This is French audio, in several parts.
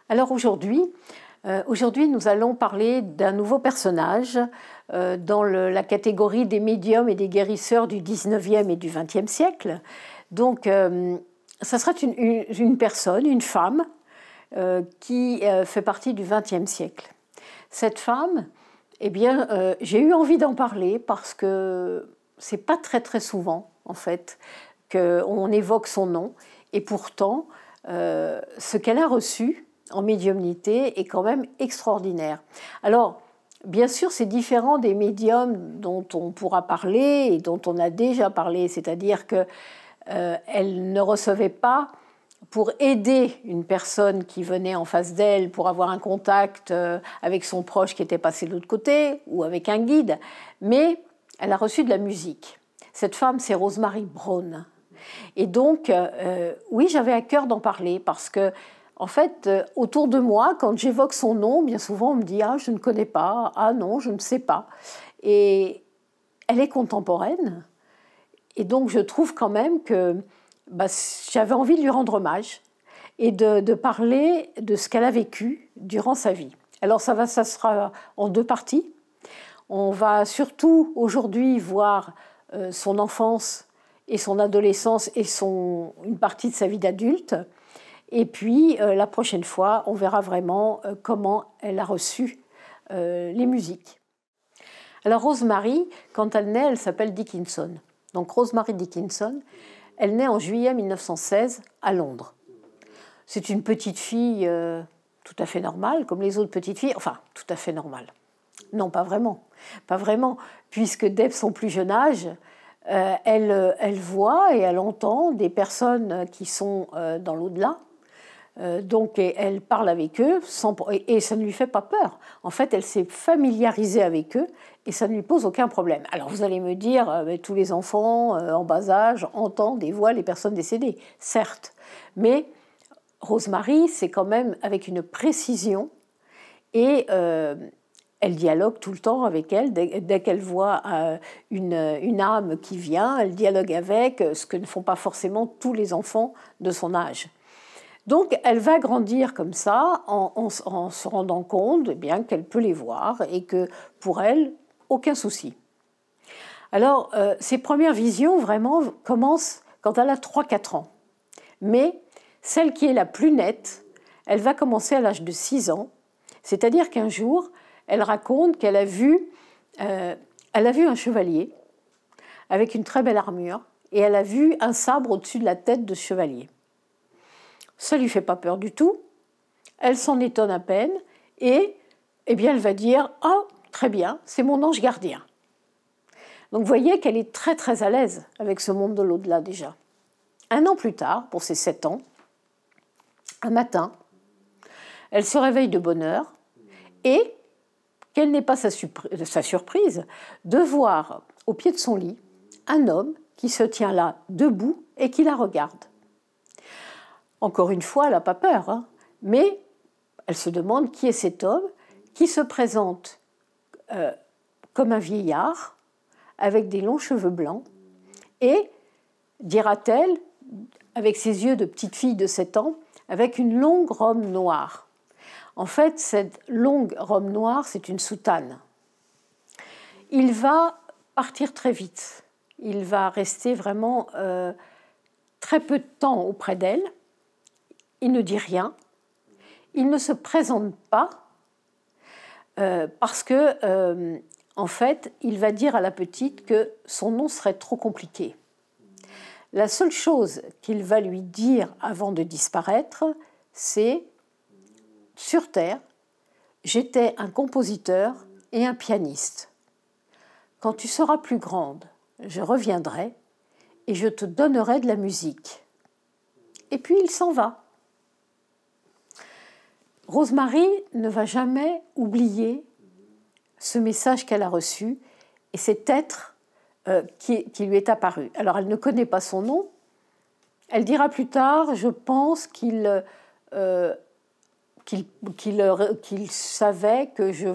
Alors aujourd'hui, nous allons parler d'un nouveau personnage dans la catégorie des médiums et des guérisseurs du 19e et du 20e siècle. Donc, ça sera une personne, une femme, qui fait partie du 20e siècle. Cette femme, eh bien, j'ai eu envie d'en parler parce que c'est pas très souvent, en fait, qu'on évoque son nom. Et pourtant, ce qu'elle a reçu en médiumnité est quand même extraordinaire. Alors, bien sûr, c'est différent des médiums dont on pourra parler et dont on a déjà parlé, c'est-à-dire qu'elle ne recevait pas pour aider une personne qui venait en face d'elle, pour avoir un contact avec son proche qui était passé de l'autre côté, ou avec un guide, mais elle a reçu de la musique. Cette femme, c'est Rosemary Brown. Et donc, oui, j'avais à cœur d'en parler parce que, en fait, autour de moi, quand j'évoque son nom, bien souvent on me dit « Ah, je ne connais pas »,« Ah non, je ne sais pas ». Et elle est contemporaine. Et donc, je trouve quand même que j'avais envie de lui rendre hommage et de parler de ce qu'elle a vécu durant sa vie. Alors, ça sera en deux parties. On va surtout aujourd'hui voir son enfance et son adolescence et une partie de sa vie d'adulte. Et puis, la prochaine fois, on verra vraiment comment elle a reçu les musiques. Alors, Rosemary, quand elle naît, elle s'appelle Dickinson. Donc, Rosemary Dickinson, elle naît en juillet 1916 à Londres. C'est une petite fille tout à fait normale, comme les autres petites filles. Enfin, tout à fait normale. Non, pas vraiment. Pas vraiment, puisque dès son plus jeune âge, elle voit et elle entend des personnes qui sont dans l'au-delà. Donc elle parle avec eux et ça ne lui fait pas peur. En fait, elle s'est familiarisée avec eux et ça ne lui pose aucun problème. Alors vous allez me dire, tous les enfants en bas âge entendent et voient les personnes décédées, certes. Mais Rosemary, c'est quand même avec une précision et elle dialogue tout le temps avec elle. Dès qu'elle voit une âme qui vient, elle dialogue avec, ce que ne font pas forcément tous les enfants de son âge. Donc, elle va grandir comme ça en se rendant compte bien qu'elle peut les voir et que pour elle, aucun souci. Alors, ses premières visions vraiment commencent quand elle a 3-4 ans. Mais celle qui est la plus nette, elle va commencer à l'âge de 6 ans. C'est-à-dire qu'un jour, elle raconte qu'elle a vu un chevalier avec une très belle armure et elle a vu un sabre au-dessus de la tête de ce chevalier. Ça ne lui fait pas peur du tout, elle s'en étonne à peine et eh bien, elle va dire « Ah, très bien, c'est mon ange gardien ». Donc vous voyez qu'elle est très à l'aise avec ce monde de l'au-delà déjà. Un an plus tard, pour ses 7 ans, un matin, elle se réveille de bonne heure et quelle n'est pas sa surprise de voir au pied de son lit un homme qui se tient là debout et qui la regarde. Encore une fois, elle n'a pas peur, hein, mais elle se demande qui est cet homme qui se présente comme un vieillard avec des longs cheveux blancs et, dira-t-elle, avec ses yeux de petite fille de 7 ans, avec une longue robe noire. En fait, cette longue robe noire, c'est une soutane. Il va partir très vite. Il va rester vraiment très peu de temps auprès d'elle. Il ne dit rien, il ne se présente pas parce que, en fait, il va dire à la petite que son nom serait trop compliqué. La seule chose qu'il va lui dire avant de disparaître, c'est « Sur Terre, j'étais un compositeur et un pianiste. Quand tu seras plus grande, je reviendrai et je te donnerai de la musique. » Et puis il s'en va. Rosemary ne va jamais oublier ce message qu'elle a reçu et cet être qui lui est apparu. Alors, elle ne connaît pas son nom. Elle dira plus tard, je pense qu'il savait que je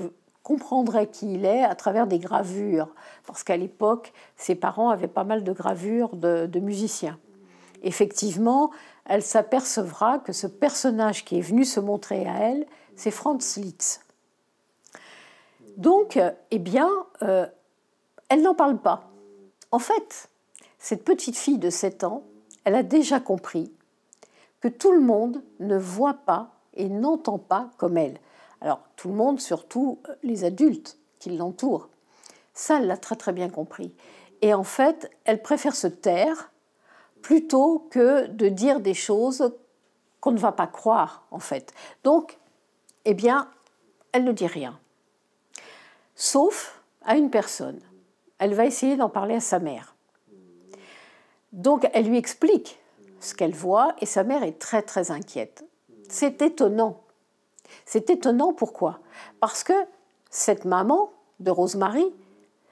comprendrais qui il est à travers des gravures, parce qu'à l'époque, ses parents avaient pas mal de gravures de musiciens. Effectivement, elle s'apercevra que ce personnage qui est venu se montrer à elle, c'est Franz Liszt. Donc, eh bien, elle n'en parle pas. En fait, cette petite fille de 7 ans, elle a déjà compris que tout le monde ne voit pas et n'entend pas comme elle. Alors, tout le monde, surtout les adultes qui l'entourent. Ça, elle l'a très très bien compris. Et en fait, elle préfère se taire plutôt que de dire des choses qu'on ne va pas croire, en fait. Donc, eh bien, elle ne dit rien. Sauf à une personne. Elle va essayer d'en parler à sa mère. Donc, elle lui explique ce qu'elle voit et sa mère est très, très inquiète. C'est étonnant. C'est étonnant, pourquoi? Parce que cette maman de Rosemary,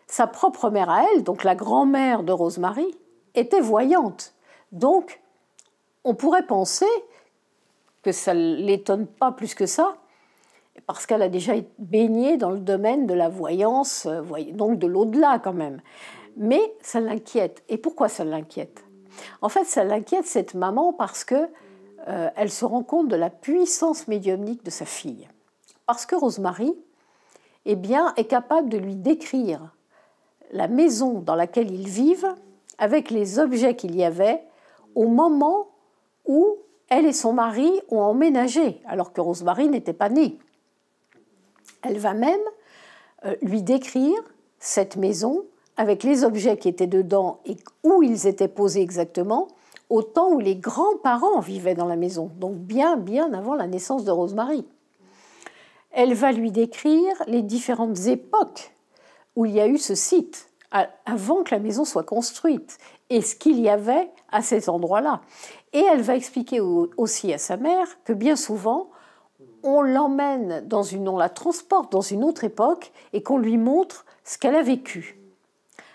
sa propre mère à elle, donc la grand-mère de Rosemary, était voyante. Donc, on pourrait penser que ça ne l'étonne pas plus que ça, parce qu'elle a déjà baigné dans le domaine de la voyance, donc de l'au-delà quand même. Mais ça l'inquiète. Et pourquoi ça l'inquiète? En fait, ça l'inquiète, cette maman, parce que elle se rend compte de la puissance médiumnique de sa fille. Parce que Rosemary, eh bien, est capable de lui décrire la maison dans laquelle ils vivent avec les objets qu'il y avait au moment où elle et son mari ont emménagé, alors que Rosemary n'était pas née. Elle va même lui décrire cette maison avec les objets qui étaient dedans et où ils étaient posés exactement, au temps où les grands-parents vivaient dans la maison, donc bien, bien avant la naissance de Rosemary. Elle va lui décrire les différentes époques où il y a eu ce site, avant que la maison soit construite, et ce qu'il y avait à ces endroits-là. Et elle va expliquer aussi à sa mère que bien souvent, on l'emmène on la transporte dans une autre époque et qu'on lui montre ce qu'elle a vécu.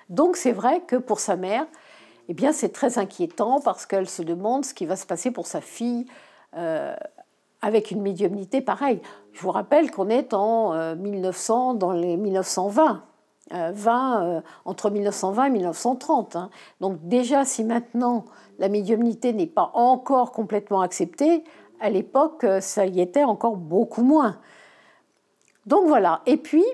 Donc c'est vrai que pour sa mère, eh bien, c'est très inquiétant parce qu'elle se demande ce qui va se passer pour sa fille avec une médiumnité pareille. Je vous rappelle qu'on est en 1900, dans les 1920. Entre 1920 et 1930. Hein. Donc déjà, si maintenant la médiumnité n'est pas encore complètement acceptée, à l'époque, ça y était encore beaucoup moins. Donc voilà. Et puis,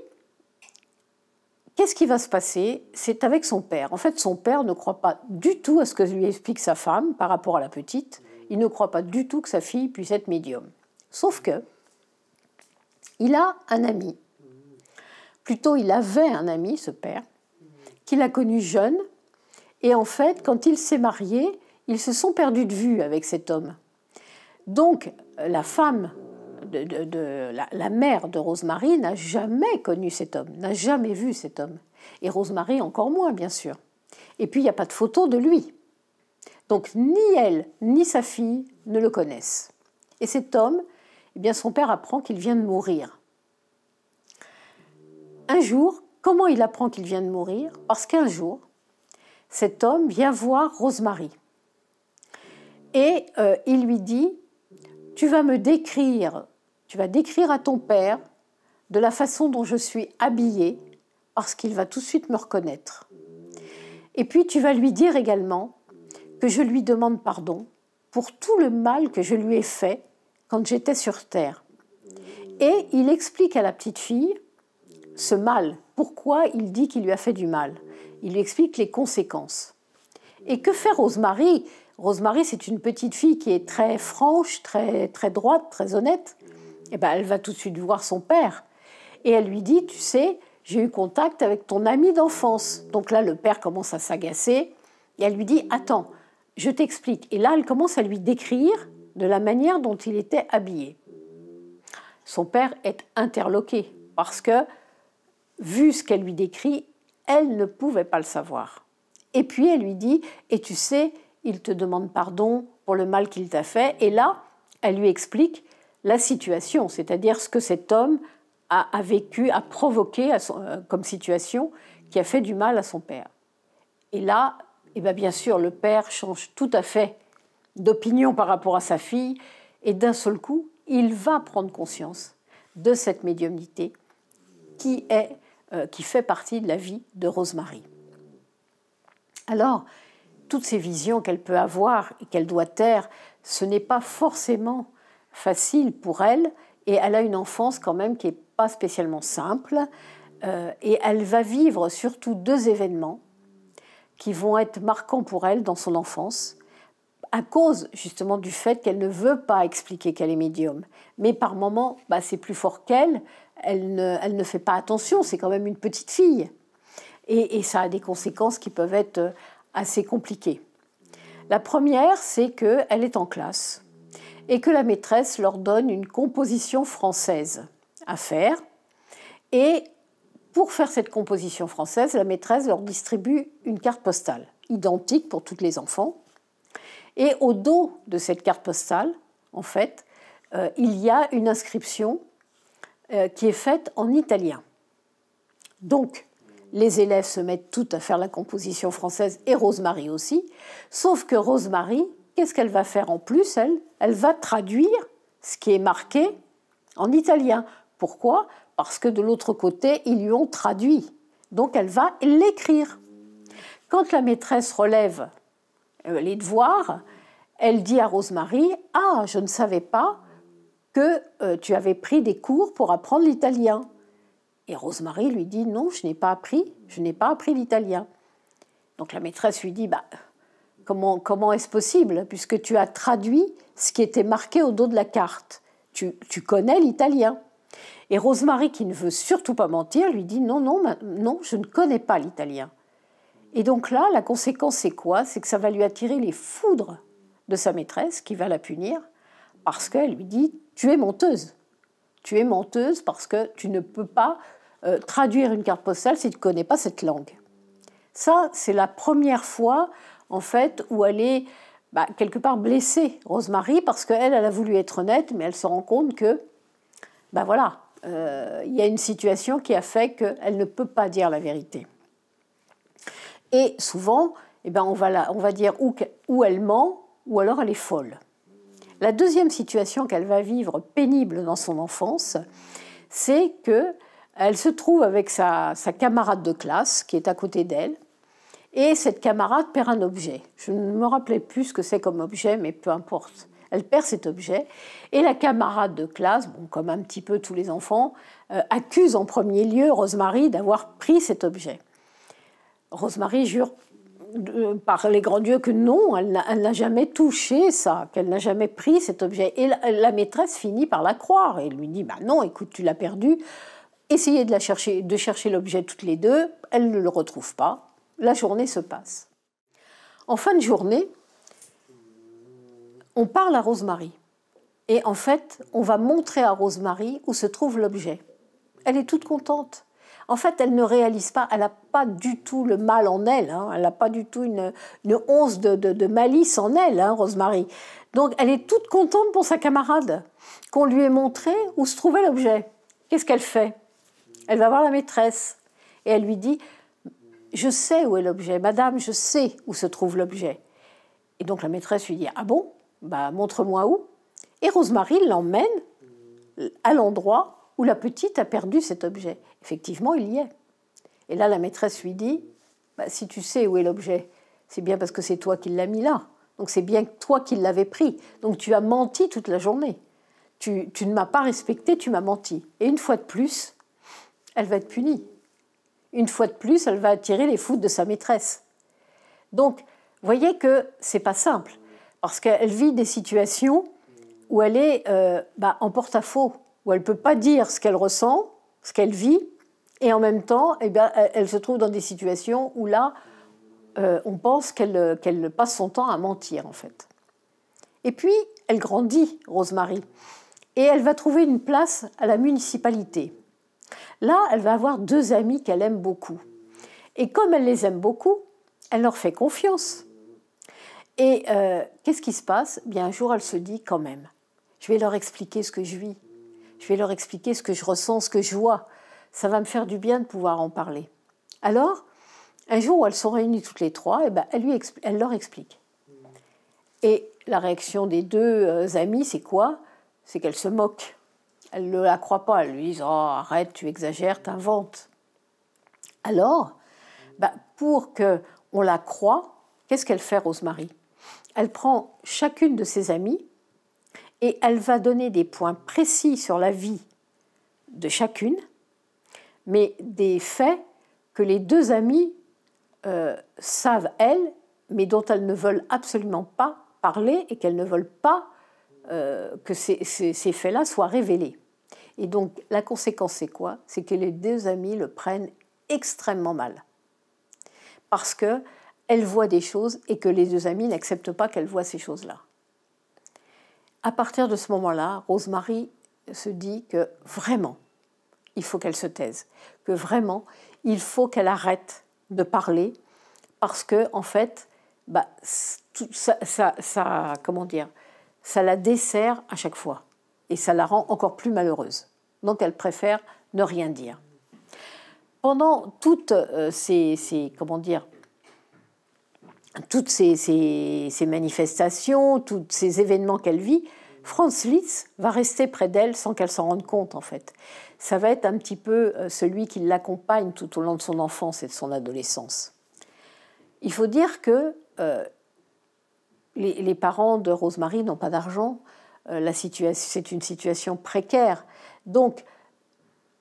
qu'est-ce qui va se passer? C'est avec son père. En fait, son père ne croit pas du tout à ce que lui explique sa femme par rapport à la petite. Il ne croit pas du tout que sa fille puisse être médium. Sauf que, il a un ami. Plutôt, il avait un ami, ce père, qu'il a connu jeune. Et en fait, quand il s'est marié, ils se sont perdus de vue avec cet homme. Donc, la femme, la mère de Rosemary n'a jamais connu cet homme, n'a jamais vu cet homme. Et Rosemary encore moins, bien sûr. Et puis, il n'y a pas de photo de lui. Donc, ni elle, ni sa fille ne le connaissent. Et cet homme, eh bien, son père apprend qu'il vient de mourir. Un jour, comment il apprend qu'il vient de mourir? Parce qu'un jour, cet homme vient voir Rosemary. Et il lui dit, tu vas décrire à ton père de la façon dont je suis habillée, parce qu'il va tout de suite me reconnaître. Et puis tu vas lui dire également que je lui demande pardon pour tout le mal que je lui ai fait quand j'étais sur terre. Et il explique à la petite fille ce mal, pourquoi il dit qu'il lui a fait du mal. Il lui explique les conséquences. Et que fait Rosemary? Rosemary, c'est une petite fille qui est très franche, très, très droite, très honnête. Et ben, elle va tout de suite voir son père. Et elle lui dit, tu sais, j'ai eu contact avec ton ami d'enfance. Donc là, le père commence à s'agacer. Et elle lui dit, attends, je t'explique. Et là, elle commence à lui décrire de la manière dont il était habillé. Son père est interloqué parce que, vu ce qu'elle lui décrit, elle ne pouvait pas le savoir. Et puis elle lui dit, et tu sais, il te demande pardon pour le mal qu'il t'a fait. Et là, elle lui explique la situation, c'est-à-dire ce que cet homme a vécu, a provoqué comme situation qui a fait du mal à son père. Et là, eh bien sûr, le père change tout à fait d'opinion par rapport à sa fille et d'un seul coup, il va prendre conscience de cette médiumnité qui fait partie de la vie de Rosemary. Alors, toutes ces visions qu'elle peut avoir et qu'elle doit taire, ce n'est pas forcément facile pour elle, et elle a une enfance quand même qui n'est pas spécialement simple, et elle va vivre surtout 2 événements qui vont être marquants pour elle dans son enfance, à cause justement du fait qu'elle ne veut pas expliquer qu'elle est médium. Mais par moments, c'est plus fort qu'elle, elle ne fait pas attention, c'est quand même une petite fille. Et ça a des conséquences qui peuvent être assez compliquées. La première, c'est qu'elle est en classe et que la maîtresse leur donne une composition française à faire. Et pour faire cette composition française, la maîtresse leur distribue une carte postale, identique pour tous les enfants. Et au dos de cette carte postale, en fait, il y a une inscription qui est faite en italien. Donc, les élèves se mettent toutes à faire la composition française, et Rosemary aussi, sauf que Rosemary, qu'est-ce qu'elle va faire en plus, elle va traduire ce qui est marqué en italien. Pourquoi ? Parce que de l'autre côté, ils lui ont traduit. Donc, elle va l'écrire. Quand la maîtresse relève les devoirs, elle dit à Rosemary « Ah, je ne savais pas que tu avais pris des cours pour apprendre l'italien. » Et Rosemary lui dit « Non, je n'ai pas appris l'italien. » Donc la maîtresse lui dit « Comment est-ce possible, puisque tu as traduit ce qui était marqué au dos de la carte. Tu connais l'italien. » Et Rosemary, qui ne veut surtout pas mentir, lui dit « Non, je ne connais pas l'italien. » Et donc là, la conséquence, c'est quoi ? C'est que ça va lui attirer les foudres de sa maîtresse, qui va la punir, parce qu'elle lui dit « Tu es menteuse. Tu es menteuse parce que tu ne peux pas traduire une carte postale si tu ne connais pas cette langue. » Ça, c'est la première fois, en fait, où elle est quelque part blessée, Rosemary, parce qu'elle a voulu être honnête, mais elle se rend compte que, il y a une situation qui a fait qu'elle ne peut pas dire la vérité. Et souvent, on va dire ou elle ment, ou alors elle est folle. La deuxième situation qu'elle va vivre pénible dans son enfance, c'est qu'elle se trouve avec sa camarade de classe qui est à côté d'elle, et cette camarade perd un objet. Je ne me rappelais plus ce que c'est comme objet, mais peu importe. Elle perd cet objet, et la camarade de classe, comme un petit peu tous les enfants, accuse en premier lieu Rosemary d'avoir pris cet objet. Rosemary jure par les grands dieux que non, elle n'a jamais touché ça, qu'elle n'a jamais pris cet objet. Et la maîtresse finit par la croire et lui dit non, écoute, tu l'as perdu. Essayez de chercher l'objet toutes les deux. Elle ne le retrouve pas. La journée se passe. En fin de journée, on parle à Rosemary. Et en fait, on va montrer à Rosemary où se trouve l'objet. Elle est toute contente. En fait, elle ne réalise pas, elle n'a pas du tout le mal en elle, elle n'a pas du tout une once de malice en elle, Rosemary. Donc, elle est toute contente pour sa camarade, qu'on lui ait montré où se trouvait l'objet. Qu'est-ce qu'elle fait ? Elle va voir la maîtresse et elle lui dit « Je sais où est l'objet, madame, je sais où se trouve l'objet. » Et donc, la maîtresse lui dit « Ah bon ? Montre-moi où. » Et Rosemary l'emmène à l'endroit où la petite a perdu cet objet. Effectivement, il y est. Et là, la maîtresse lui dit si tu sais où est l'objet, c'est bien parce que c'est toi qui l'as mis là. Donc c'est bien toi qui l'avais pris. Donc tu as menti toute la journée. Tu ne m'as pas respecté, tu m'as menti. Et une fois de plus, elle va être punie. Une fois de plus, elle va attirer les foudres de sa maîtresse. Donc, voyez que c'est pas simple, parce qu'elle vit des situations où elle est en porte-à-faux, où elle ne peut pas dire ce qu'elle ressent, ce qu'elle vit, et en même temps, elle se trouve dans des situations où là, on pense qu'elle passe son temps à mentir, en fait. Et puis, elle grandit, Rosemary, et elle va trouver une place à la municipalité. Là, elle va avoir 2 amis qu'elle aime beaucoup. Et comme elle les aime beaucoup, elle leur fait confiance. Et qu'est-ce qui se passe ? Un jour, elle se dit quand même, je vais leur expliquer ce que je vis. Je vais leur expliquer ce que je ressens, ce que je vois. Ça va me faire du bien de pouvoir en parler. Alors, un jour où elles sont réunies toutes les 3, elle leur explique. Et la réaction des 2 amies, c'est quoi ? C'est qu'elle se moque. Elle ne la croit pas. Elle lui dit « Oh, arrête, tu exagères, t'inventes. » Alors, pour qu'on la croie, qu'est-ce qu'elle fait, Rosemary? Elle prend chacune de ses amies et elle va donner des points précis sur la vie de chacune, mais des faits que les deux amies savent, elles, mais dont elles ne veulent absolument pas parler et qu'elles ne veulent pas que ces faits-là soient révélés. Et donc, la conséquence, c'est quoi? C'est que les deux amies le prennent extrêmement mal. Parce qu'elle voit des choses et que les deux amies n'acceptent pas qu'elle voit ces choses-là. À partir de ce moment-là, Rosemary se dit que vraiment, il faut qu'elle se taise, que vraiment, il faut qu'elle arrête de parler parce que, en fait, comment dire, ça la dessert à chaque fois et ça la rend encore plus malheureuse. Donc, elle préfère ne rien dire. Pendant toutes comment dire, toutes ces manifestations, tous ces événements qu'elle vit, Franz Liszt va rester près d'elle sans qu'elle s'en rende compte, en fait. Ça va être un petit peu celui qui l'accompagne tout au long de son enfance et de son adolescence. Il faut dire que les parents de Rosemary n'ont pas d'argent. C'est une situation précaire. Donc,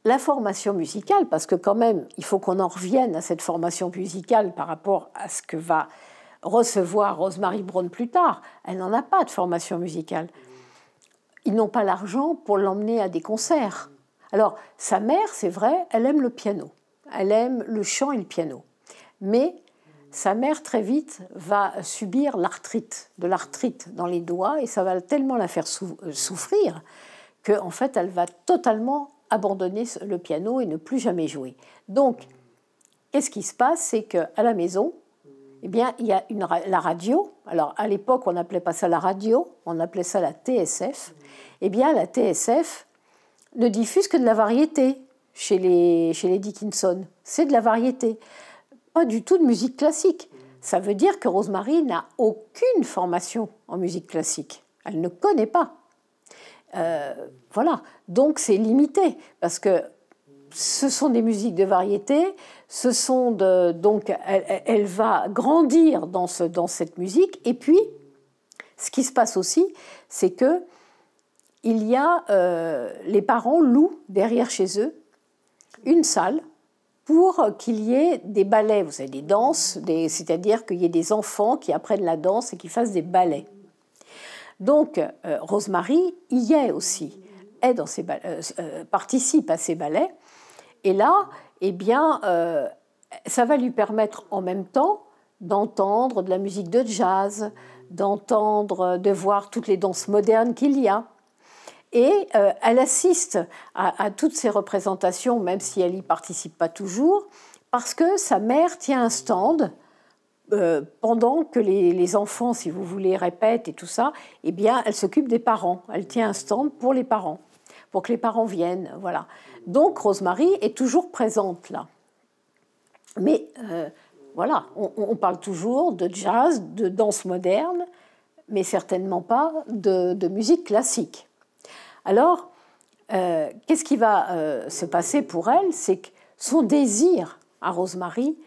la formation musicale, parce que quand même, il faut qu'on en revienne à cette formation musicale par rapport à ce que va recevoir Rosemary Brown plus tard. Elle n'en a pas de formation musicale. Ils n'ont pas l'argent pour l'emmener à des concerts. Alors, sa mère, c'est vrai, elle aime le piano. Elle aime le chant et le piano. Mais sa mère, très vite, va subir de l'arthrite dans les doigts et ça va tellement la faire souffrir qu'en fait, elle va totalement abandonner le piano et ne plus jamais jouer. Donc, qu'est-ce qui se passe? C'est qu'à la maison, eh bien, il y a la radio. Alors, à l'époque, on n'appelait pas ça la radio, on appelait ça la TSF. Eh bien, la TSF ne diffuse que de la variété chez les Dickinson. C'est de la variété. Pas du tout de musique classique. Ça veut dire que Rosemary n'a aucune formation en musique classique. Elle ne connaît pas. Voilà. Donc, c'est limité, parce que ce sont des musiques de variété, donc elle va grandir dans cette musique. Et puis, ce qui se passe aussi, c'est que les parents louent derrière chez eux une salle pour qu'il y ait des ballets, vous savez, des danses, c'est-à-dire qu'il y ait des enfants qui apprennent la danse et qui fassent des ballets. Donc, Rosemary y est aussi, participe à ces ballets. Et là, eh bien, ça va lui permettre en même temps d'entendre de la musique de jazz, de voir toutes les danses modernes qu'il y a. Et elle assiste à toutes ces représentations, même si elle n'y participe pas toujours, parce que sa mère tient un stand pendant que les enfants, si vous voulez, répètent et tout ça. Eh bien, elle s'occupe des parents. Elle tient un stand pour les parents, pour que les parents viennent. Voilà. Donc, Rosemary est toujours présente là. Mais voilà, on parle toujours de jazz, de danse moderne, mais certainement pas de musique classique. Alors, qu'est-ce qui va se passer pour elle? C'est que son désir à Rosemary,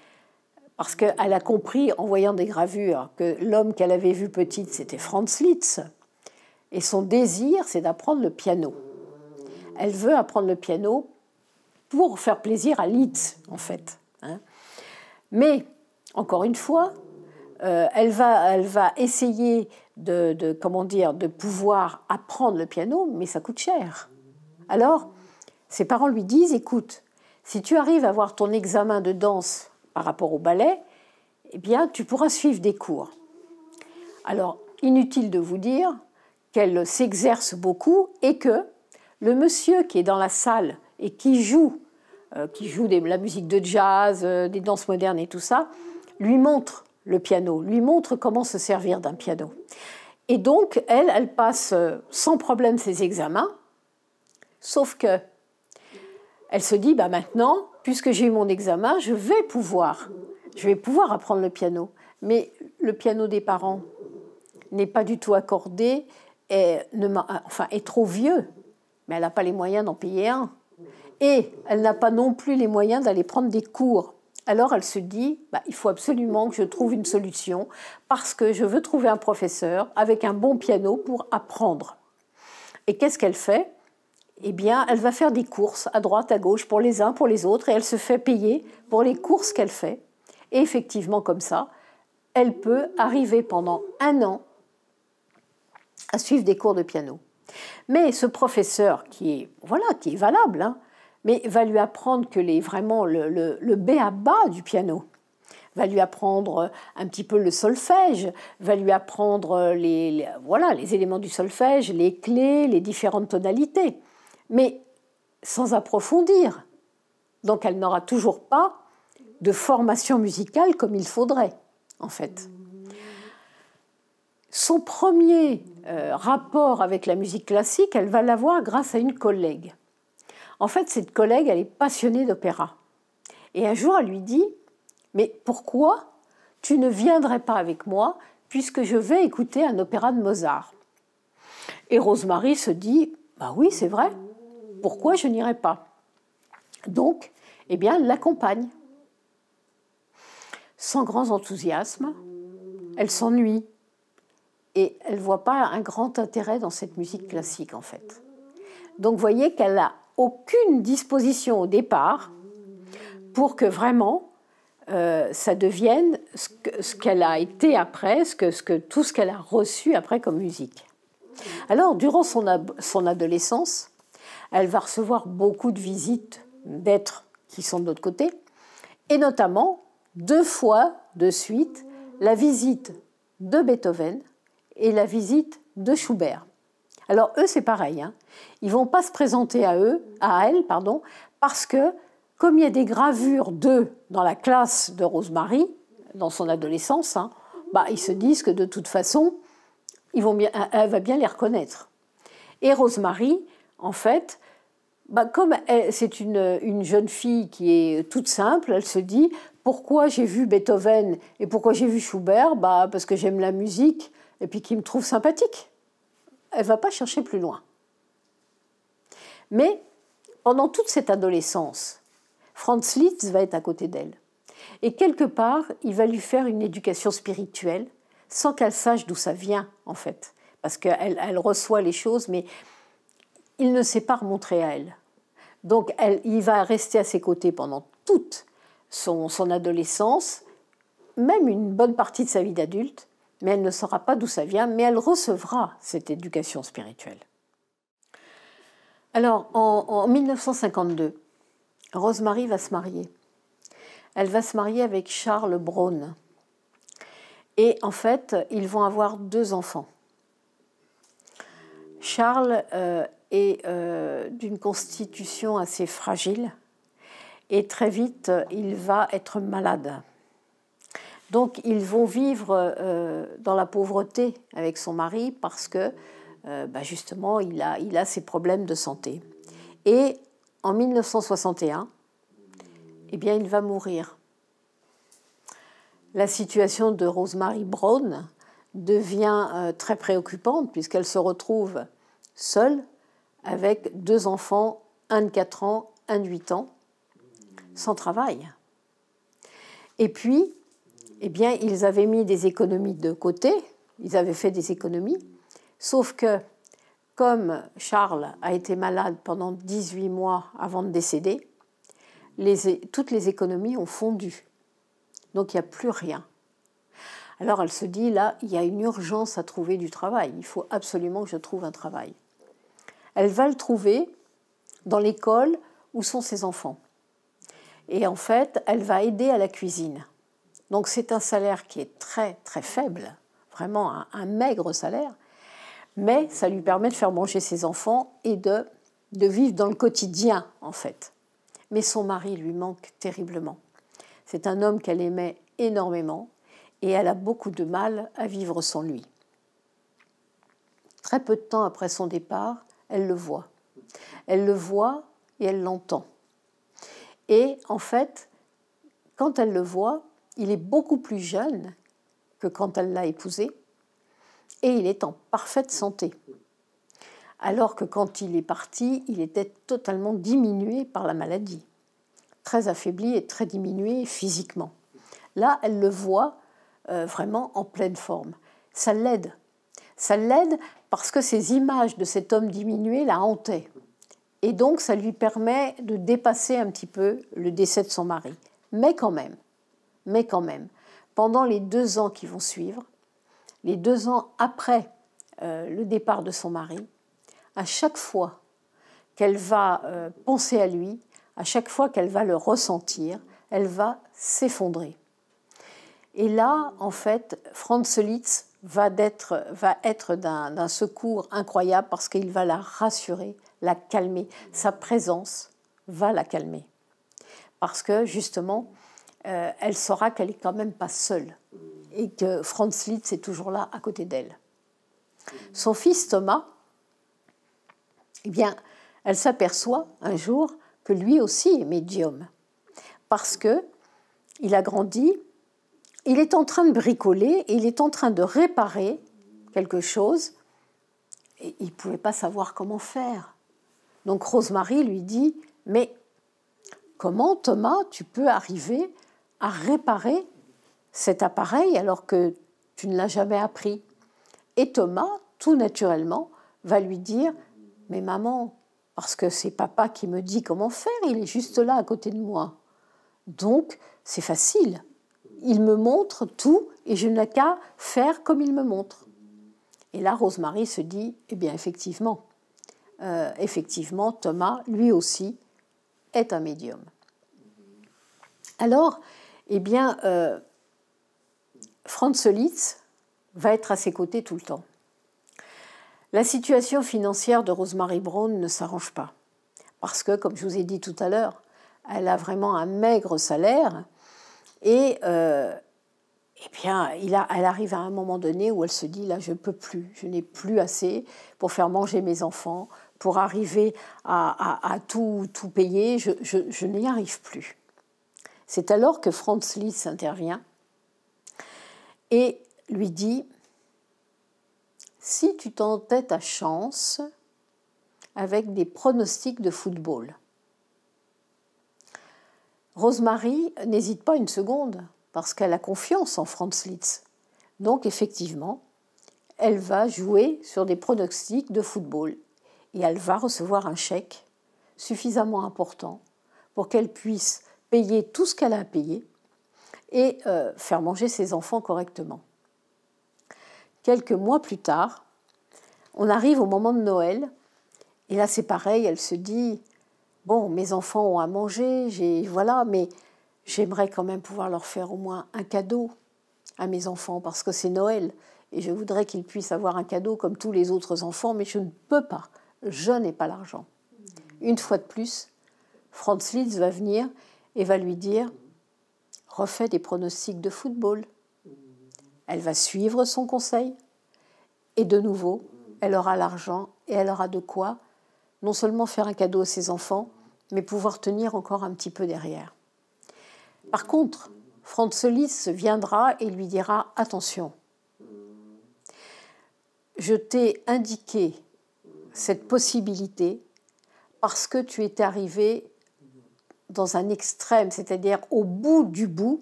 parce qu'elle a compris en voyant des gravures que l'homme qu'elle avait vu petite, c'était Franz Liszt, et son désir, c'est d'apprendre le piano. Elle veut apprendre le piano pour faire plaisir à Liszt, en fait. Hein. Mais, encore une fois, elle va essayer de pouvoir apprendre le piano, mais ça coûte cher. Alors, ses parents lui disent, écoute, si tu arrives à avoir ton examen de danse par rapport au ballet, eh bien, tu pourras suivre des cours. Alors, inutile de vous dire qu'elle s'exerce beaucoup et que le monsieur qui est dans la salle et qui joue la musique de jazz, des danses modernes et tout ça, lui montre le piano, lui montre comment se servir d'un piano. Et donc, elle passe sans problème ses examens, sauf que elle se dit, maintenant, puisque j'ai eu mon examen, je vais pouvoir apprendre le piano. Mais le piano des parents n'est pas du tout accordé, est trop vieux, mais elle n'a pas les moyens d'en payer un. Et elle n'a pas non plus les moyens d'aller prendre des cours Alors elle se dit, il faut absolument que je trouve une solution parce que je veux trouver un professeur avec un bon piano pour apprendre. Et qu'est-ce qu'elle fait? Eh bien, elle va faire des courses à droite, à gauche, pour les uns, pour les autres, et elle se fait payer pour les courses qu'elle fait. Et effectivement, comme ça, elle peut arriver pendant 1 an à suivre des cours de piano. Mais ce professeur, qui est valable, hein, mais va lui apprendre que vraiment le b.a.-ba du piano, va lui apprendre un petit peu le solfège, va lui apprendre les éléments du solfège, les clés, les différentes tonalités, mais sans approfondir. Donc elle n'aura toujours pas de formation musicale comme il faudrait, en fait. Son premier rapport avec la musique classique, elle va l'avoir grâce à une collègue. En fait, cette collègue, elle est passionnée d'opéra. Et un jour, elle lui dit « Mais pourquoi tu ne viendrais pas avec moi puisque je vais écouter un opéra de Mozart ?» Et Rosemary se dit « Bah oui, c'est vrai, pourquoi je n'irai pas ?» Donc, eh bien, elle l'accompagne. Sans grand enthousiasme, elle s'ennuie. Et elle ne voit pas un grand intérêt dans cette musique classique, en fait. Donc, vous voyez qu'elle n'a aucune disposition au départ pour que vraiment ça devienne ce qu'elle a été après, tout ce qu'elle a reçu après comme musique. Alors, durant son adolescence, elle va recevoir beaucoup de visites d'êtres qui sont de l'autre côté, et notamment 2 fois de suite la visite de Beethoven et la visite de Schubert. Alors eux, c'est pareil, hein. Ils ne vont pas se présenter à elle, parce que comme il y a des gravures d'eux dans la classe de Rosemary, dans son adolescence, hein, ils se disent que de toute façon, elle va bien les reconnaître. Et Rosemary, en fait, comme c'est une jeune fille qui est toute simple, elle se dit « Pourquoi j'ai vu Beethoven et pourquoi j'ai vu Schubert ? Parce que j'aime la musique et puis qu'ils me trouvent sympathique. » Elle ne va pas chercher plus loin. Mais pendant toute cette adolescence, Franz Liszt va être à côté d'elle. Et quelque part, il va lui faire une éducation spirituelle sans qu'elle sache d'où ça vient, en fait. Parce qu'elle reçoit les choses, mais il ne s'est pas remontré à elle. Donc, il va rester à ses côtés pendant toute son adolescence, même une bonne partie de sa vie d'adulte, mais elle ne saura pas d'où ça vient, mais elle recevra cette éducation spirituelle. Alors, en 1952, Rosemary va se marier. Elle va se marier avec Charles Braun. Et en fait, ils vont avoir 2 enfants. Charles est d'une constitution assez fragile et très vite, il va être malade. Donc, ils vont vivre dans la pauvreté avec son mari parce que, justement, il a ses problèmes de santé. Et en 1961, eh bien, il va mourir. La situation de Rosemary Braun devient très préoccupante puisqu'elle se retrouve seule avec 2 enfants, un de 4 ans, un de 8 ans, sans travail. Et puis, eh bien, ils avaient mis des économies de côté, ils avaient fait des économies, sauf que, comme Charles a été malade pendant 18 mois avant de décéder, toutes les économies ont fondu. Donc, il n'y a plus rien. Alors, elle se dit, là, il y a une urgence à trouver du travail. Il faut absolument que je trouve un travail. Elle va le trouver dans l'école où sont ses enfants. Et en fait, elle va aider à la cuisine. Donc, c'est un salaire qui est très, très faible, vraiment un maigre salaire, mais ça lui permet de faire manger ses enfants et de vivre dans le quotidien, en fait. Mais son mari lui manque terriblement. C'est un homme qu'elle aimait énormément et elle a beaucoup de mal à vivre sans lui. Très peu de temps après son départ, elle le voit. Elle le voit et elle l'entend. Et en fait, quand elle le voit, il est beaucoup plus jeune que quand elle l'a épousé et il est en parfaite santé. Alors que quand il est parti, il était totalement diminué par la maladie. très affaibli et très diminué physiquement. Là, elle le voit vraiment en pleine forme. Ça l'aide. Ça l'aide parce que ces images de cet homme diminué la hantaient. Et donc, ça lui permet de dépasser un petit peu le décès de son mari. Mais quand même, pendant les 2 ans qui vont suivre, les 2 ans après le départ de son mari, à chaque fois qu'elle va penser à lui, à chaque fois qu'elle va le ressentir, elle va s'effondrer. Et là, en fait, Franz Liszt va être d'un secours incroyable parce qu'il va la rassurer, la calmer. Sa présence va la calmer. Parce que, justement, elle saura qu'elle n'est quand même pas seule et que Franz Liszt est toujours là à côté d'elle. Son fils Thomas, eh bien, elle s'aperçoit un jour que lui aussi est médium. Parce qu'il a grandi, il est en train de bricoler et il est en train de réparer quelque chose et il ne pouvait pas savoir comment faire. Donc Rosemary lui dit « Mais comment, Thomas, tu peux arriver à réparer cet appareil alors que tu ne l'as jamais appris ?» Et Thomas, tout naturellement, va lui dire « Mais maman, parce que c'est papa qui me dit comment faire, il est juste là à côté de moi. Donc, c'est facile. Il me montre tout et je n'ai qu'à faire comme il me montre. » Et là, Rosemary se dit « Eh bien, effectivement, Thomas, lui aussi, est un médium. » Alors, eh bien, Franz Liszt va être à ses côtés tout le temps. La situation financière de Rosemary Brown ne s'arrange pas. Parce que, comme je vous ai dit tout à l'heure, elle a vraiment un maigre salaire. Et eh bien, elle arrive à un moment donné où elle se dit, là, je ne peux plus, je n'ai plus assez pour faire manger mes enfants, pour arriver à tout payer, je n'y arrive plus. C'est alors que Franz Liszt intervient et lui dit, si tu tentais ta chance avec des pronostics de football. Rosemary n'hésite pas une seconde parce qu'elle a confiance en Franz Liszt. Donc effectivement, elle va jouer sur des pronostics de football et elle va recevoir un chèque suffisamment important pour qu'elle puisse payer tout ce qu'elle a à payer et faire manger ses enfants correctement. Quelques mois plus tard, on arrive au moment de Noël et là c'est pareil, elle se dit « Bon, mes enfants ont à manger, voilà, mais j'aimerais quand même pouvoir leur faire au moins un cadeau à mes enfants parce que c'est Noël et je voudrais qu'ils puissent avoir un cadeau comme tous les autres enfants, mais je ne peux pas, je n'ai pas l'argent. » Une fois de plus, Franz Liszt va venir et va lui dire « Refais des pronostics de football. » Elle va suivre son conseil et de nouveau, elle aura l'argent et elle aura de quoi non seulement faire un cadeau à ses enfants, mais pouvoir tenir encore un petit peu derrière. Par contre, Franz Liszt viendra et lui dira « Attention, je t'ai indiqué cette possibilité parce que tu étais arrivé dans un extrême, c'est-à-dire au bout du bout,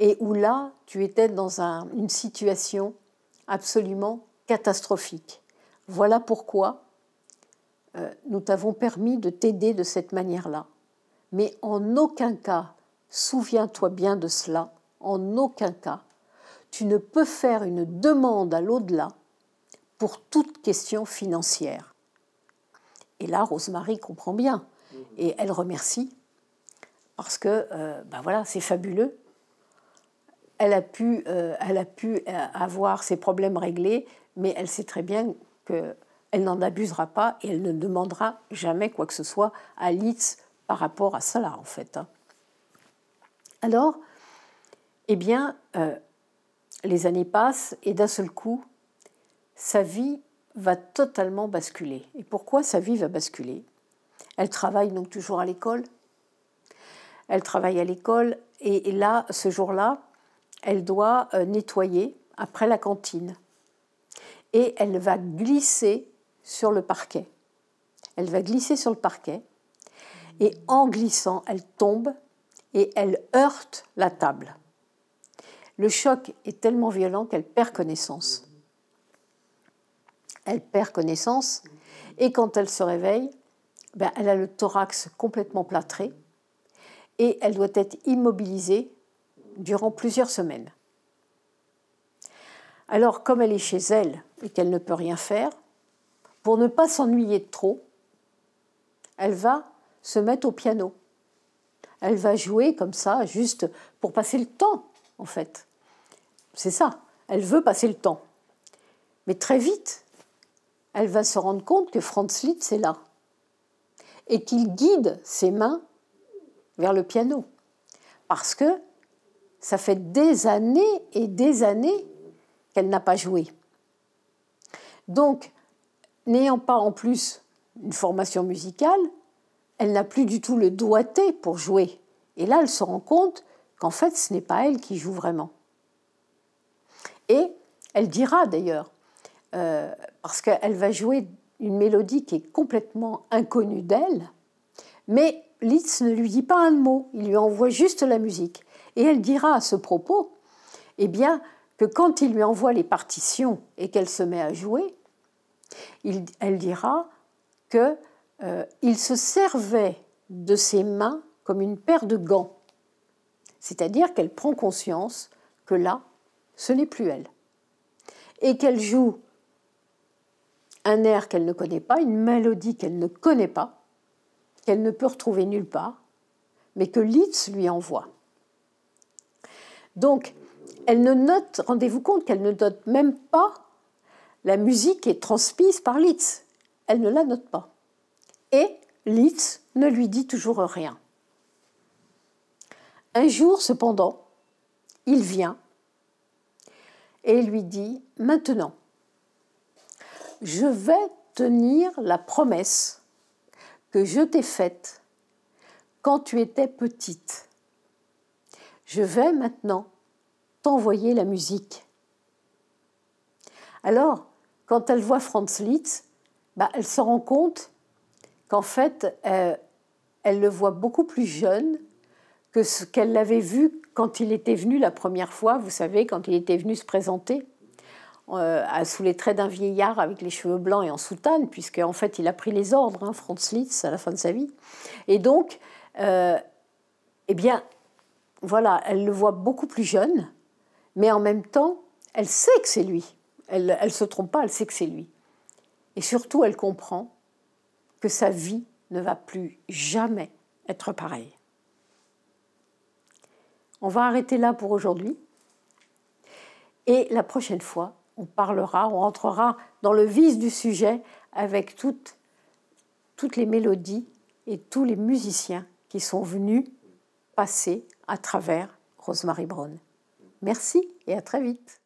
et où là, tu étais dans une situation absolument catastrophique. Voilà pourquoi nous t'avons permis de t'aider de cette manière-là. Mais en aucun cas, souviens-toi bien de cela, en aucun cas, tu ne peux faire une demande à l'au-delà pour toute question financière. » Et là, Rosemary comprend bien et elle remercie parce que voilà, c'est fabuleux. Elle a pu avoir ses problèmes réglés, mais elle sait très bien qu'elle n'en abusera pas et elle ne demandera jamais quoi que ce soit à Liszt par rapport à cela, en fait. Alors, eh bien, les années passent et d'un seul coup, sa vie va totalement basculer. Et pourquoi sa vie va basculer? Elle travaille donc toujours à l'école. Elle travaille à l'école et là, ce jour-là, elle doit nettoyer après la cantine. Et elle va glisser sur le parquet. Elle va glisser sur le parquet et en glissant, elle tombe et elle heurte la table. Le choc est tellement violent qu'elle perd connaissance. Elle perd connaissance et quand elle se réveille, elle a le thorax complètement plâtré et elle doit être immobilisée durant plusieurs semaines. Alors, comme elle est chez elle et qu'elle ne peut rien faire, pour ne pas s'ennuyer de trop, elle va se mettre au piano. Elle va jouer comme ça, juste pour passer le temps, en fait. C'est ça, elle veut passer le temps. Mais très vite, elle va se rendre compte que Franz Liszt est là et qu'il guide ses mains vers le piano. Parce que ça fait des années et des années qu'elle n'a pas joué. Donc, n'ayant pas en plus une formation musicale, elle n'a plus du tout le doigté pour jouer. Et là, elle se rend compte qu'en fait, ce n'est pas elle qui joue vraiment. Et elle dira d'ailleurs, parce qu'elle va jouer une mélodie qui est complètement inconnue d'elle, mais Liszt ne lui dit pas un mot, il lui envoie juste la musique. Et elle dira à ce propos, eh bien, que quand il lui envoie les partitions et qu'elle se met à jouer, elle dira qu'il se servait de ses mains comme une paire de gants. C'est-à-dire qu'elle prend conscience que là, ce n'est plus elle. Et qu'elle joue un air qu'elle ne connaît pas, une mélodie qu'elle ne connaît pas, qu'elle ne peut retrouver nulle part, mais que Liszt lui envoie. Donc, elle ne note, rendez-vous compte qu'elle ne note même pas la musique qui est transmise par Liszt. Elle ne la note pas. Et Liszt ne lui dit toujours rien. Un jour, cependant, il vient et lui dit « Maintenant, je vais tenir la promesse que je t'ai faite quand tu étais petite. Je vais maintenant t'envoyer la musique. » Alors, quand elle voit Franz Liszt, elle se rend compte qu'en fait, elle le voit beaucoup plus jeune que ce qu'elle l'avait vu quand il était venu la première fois, vous savez, quand il était venu se présenter sous les traits d'un vieillard avec les cheveux blancs et en soutane, puisqu'en fait, il a pris les ordres, Franz Liszt, à la fin de sa vie. Et donc, eh bien, voilà, elle le voit beaucoup plus jeune, mais en même temps, elle sait que c'est lui. Elle ne se trompe pas, elle sait que c'est lui. Et surtout, elle comprend que sa vie ne va plus jamais être pareille. On va arrêter là pour aujourd'hui. Et la prochaine fois, on rentrera dans le vif du sujet avec toutes les mélodies et tous les musiciens qui sont venus passer à travers Rosemary Brown. Merci et à très vite.